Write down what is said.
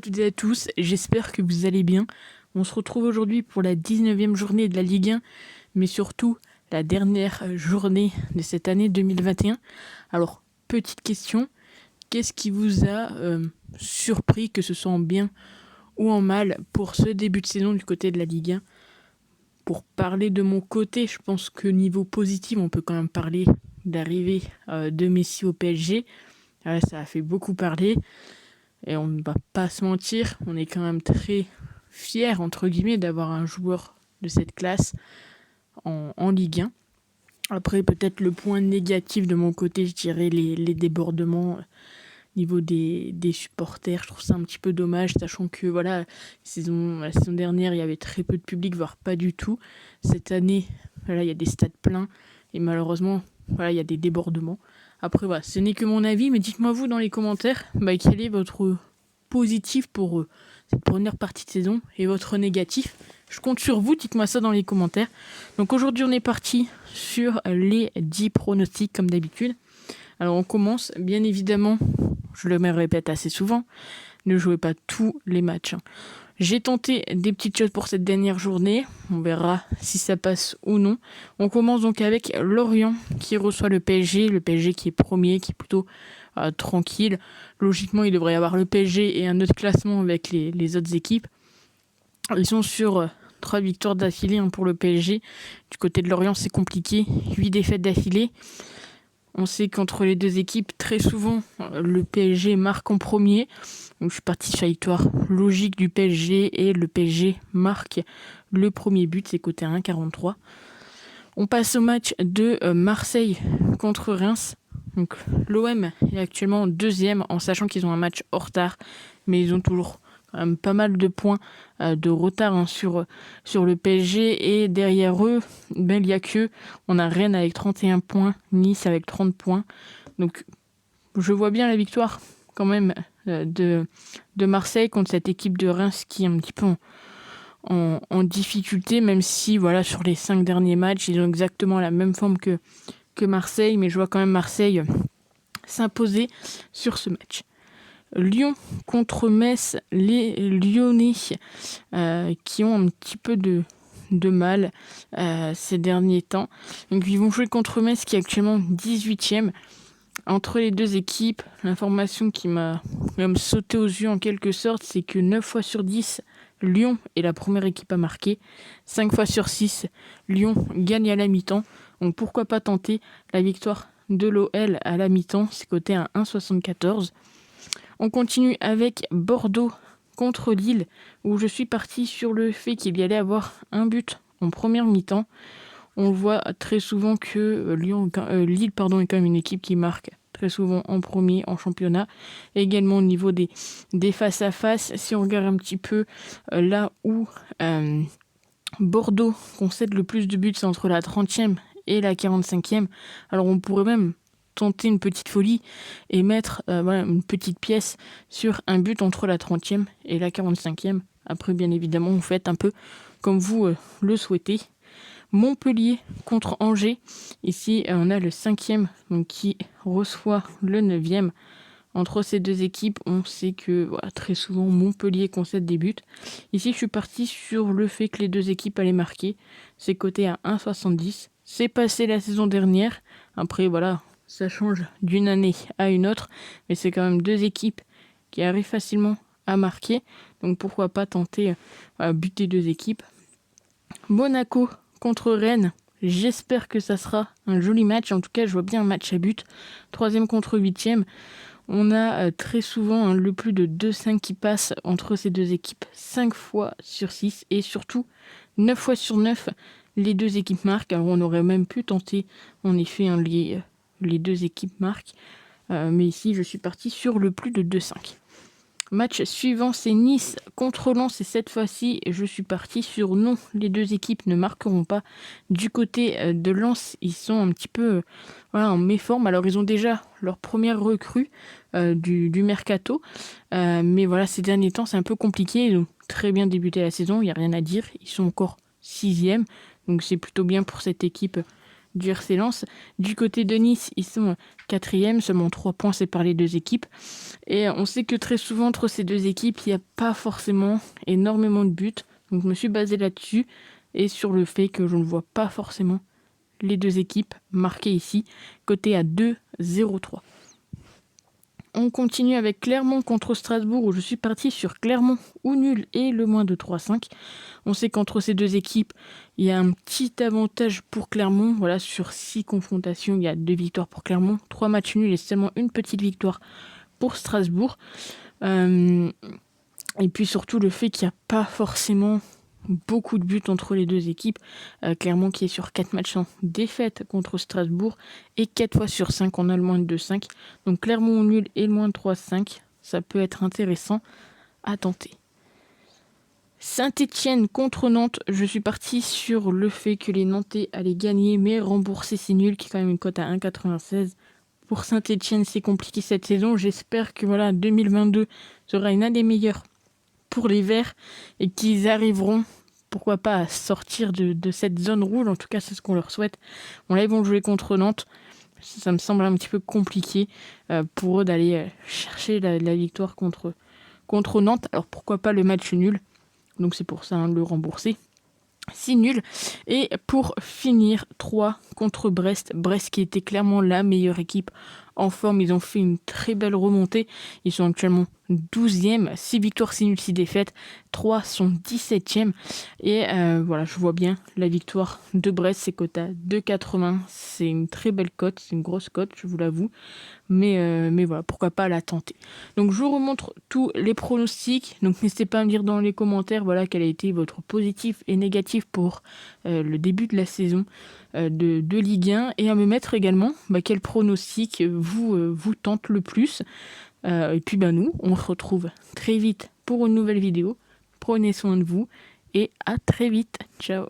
Toutes et à tous, j'espère que vous allez bien. On se retrouve aujourd'hui pour la 19e journée de la Ligue 1, mais surtout la dernière journée de cette année 2021. Alors, petite question, qu'est-ce qui vous a surpris, que ce soit en bien ou en mal, pour ce début de saison du côté de la Ligue 1? Pour parler de mon côté, je pense que niveau positif, on peut quand même parler d'arrivée de Messi au PSG. Ça a fait beaucoup parler. Et on ne va pas se mentir, on est quand même très fiers, entre guillemets, d'avoir un joueur de cette classe en Ligue 1. Après, peut-être le point négatif de mon côté, je dirais les débordements au niveau des supporters. Je trouve ça un petit peu dommage, sachant que la saison dernière, il y avait très peu de public, voire pas du tout. Cette année, il y a des stades pleins et malheureusement, il y a des débordements. Après, ce n'est que mon avis, mais dites-moi vous dans les commentaires quel est votre positif pour cette première partie de saison et votre négatif. Je compte sur vous, dites-moi ça dans les commentaires. Donc aujourd'hui, on est parti sur les 10 pronostics comme d'habitude. Alors on commence, bien évidemment, je le répète assez souvent, ne jouez pas tous les matchs. J'ai tenté des petites choses pour cette dernière journée. On verra si ça passe ou non. On commence donc avec Lorient qui reçoit le PSG. Le PSG qui est premier, qui est plutôt tranquille. Logiquement, il devrait y avoir le PSG et un autre classement avec les autres équipes. Ils sont sur 3 victoires d'affilée pour le PSG. Du côté de Lorient, c'est compliqué. 8 défaites d'affilée. On sait qu'entre les deux équipes, très souvent, le PSG marque en premier. Donc je suis parti sur la victoire logique du PSG et le PSG marque le premier but, c'est côté 1,43. On passe au match de Marseille contre Reims. Donc l'OM est actuellement deuxième en sachant qu'ils ont un match en retard, mais ils ont toujours quand même pas mal de points de retard sur le PSG, et derrière eux, il n'y a que on a Rennes avec 31 points, Nice avec 30 points. Donc je vois bien la victoire quand même de Marseille contre cette équipe de Reims qui est un petit peu en difficulté, même si sur les 5 derniers matchs, ils ont exactement la même forme que Marseille, mais je vois quand même Marseille s'imposer sur ce match. Lyon contre Metz, les Lyonnais qui ont un petit peu de mal ces derniers temps. Donc ils vont jouer contre Metz qui est actuellement 18e. Entre les deux équipes, l'information qui m'a même sauté aux yeux en quelque sorte, c'est que 9 fois sur 10, Lyon est la première équipe à marquer. 5 fois sur 6, Lyon gagne à la mi-temps. Donc pourquoi pas tenter la victoire de l'OL à la mi-temps, c'est coté à 1,74. On continue avec Bordeaux contre Lille, où je suis parti sur le fait qu'il y allait avoir un but en première mi-temps. On voit très souvent que Lille est quand même une équipe qui marque très souvent en premier en championnat. Et également au niveau des face-à-face, si on regarde un petit peu là où Bordeaux concède le plus de buts, c'est entre la 30e et la 45e. Alors on pourrait même tenter une petite folie et mettre une petite pièce sur un but entre la 30e et la 45e. Après, bien évidemment, vous faites un peu comme vous le souhaitez. Montpellier contre Angers. Ici, on a le 5e qui reçoit le 9e. Entre ces deux équipes, on sait que très souvent, Montpellier concède des buts. Ici, je suis parti sur le fait que les deux équipes allaient marquer. C'est coté à 1,70. C'est passé la saison dernière. Après, ça change d'une année à une autre. Mais c'est quand même deux équipes qui arrivent facilement à marquer. Donc pourquoi pas tenter buter deux équipes. Monaco contre Rennes. J'espère que ça sera un joli match. En tout cas, je vois bien un match à but. 3e contre 8e. On a très souvent le plus de 2-5 qui passent entre ces deux équipes. 5 fois sur 6. Et surtout, 9 fois sur 9, les deux équipes marquent. Alors on aurait même pu tenter, en effet, les deux équipes marquent. Mais ici, je suis parti sur le plus de 2-5. Match suivant, c'est Nice contre Lens, et cette fois-ci, je suis parti sur non, les deux équipes ne marqueront pas. Du côté de Lens, ils sont un petit peu en méforme. Alors, ils ont déjà leur première recrue du mercato, mais ces derniers temps, c'est un peu compliqué. Ils ont très bien débuté la saison, il n'y a rien à dire. Ils sont encore 6e, donc c'est plutôt bien pour cette équipe du RC Lens. Du côté de Nice, ils sont 4e, seulement 3 points séparent les deux équipes. Et on sait que très souvent, entre ces deux équipes, il n'y a pas forcément énormément de buts. Donc je me suis basé là-dessus et sur le fait que je ne vois pas forcément les deux équipes marquées ici, coté à 2,03. On continue avec Clermont contre Strasbourg, où je suis parti sur Clermont ou nul et le moins de 3,5. On sait qu'entre ces deux équipes, il y a un petit avantage pour Clermont. Voilà, sur 6 confrontations, il y a 2 victoires pour Clermont, 3 matchs nuls et seulement une petite victoire pour Strasbourg. Et puis surtout le fait qu'il n'y a pas forcément beaucoup de buts entre les deux équipes. Clermont qui est sur 4 matchs en défaite contre Strasbourg et 4 fois sur 5 on a le moins de 2,5. Donc Clermont au nul et le moins de 3,5. Ça peut être intéressant à tenter. Saint-Etienne contre Nantes, je suis parti sur le fait que les Nantais allaient gagner mais rembourser ces nuls qui est quand même une cote à 1,96. Pour Saint-Etienne, c'est compliqué cette saison. J'espère que 2022 sera une année meilleure pour les Verts et qu'ils arriveront, pourquoi pas, à sortir de cette zone rouge. En tout cas, c'est ce qu'on leur souhaite. Bon, là, ils vont jouer contre Nantes. Ça me semble un petit peu compliqué pour eux d'aller chercher la victoire contre Nantes. Alors, pourquoi pas le match nul. Donc, c'est pour ça, le rembourser. 6 nuls. Et pour finir, 3 contre Brest. Brest qui était clairement la meilleure équipe en forme. Ils ont fait une très belle remontée. Ils sont actuellement 12e. 6 victoires, 6 nuls, 6 défaites. 3 sont 17e. Et je vois bien la victoire de Brest. C'est cote à 2,80. C'est une très belle cote. C'est une grosse cote, je vous l'avoue. Mais voilà, pourquoi pas la tenter. Donc je vous remontre tous les pronostics. Donc n'hésitez pas à me dire dans les commentaires quel a été votre positif et négatif pour le début de la saison de Ligue 1 et à me mettre également quel pronostic vous tente le plus. Et puis nous, on se retrouve très vite pour une nouvelle vidéo. Prenez soin de vous et à très vite. Ciao.